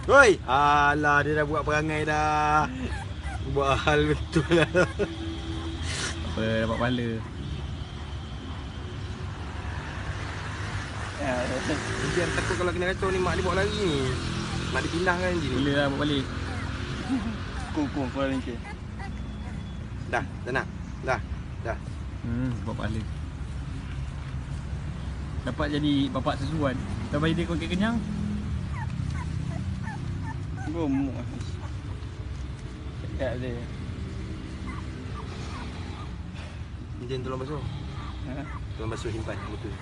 Oi, alah dia dah buat perangai dah. Buat hal betul lah. Apa dapat pahala. Dia takut kalau kena kacau ni mak dia bawa lari ni. Mak dia pindahkan je ni. Boleh lah buat balik. Kung keluar ringkir. Dah nak. Dah. Buat pahala. Dapat jadi bapak sesuan. Dah bagi dia kokek kenyang. Gemuk. Cakap dia. Encik tolong basuh. Ha? Tolong basuh simpan betul.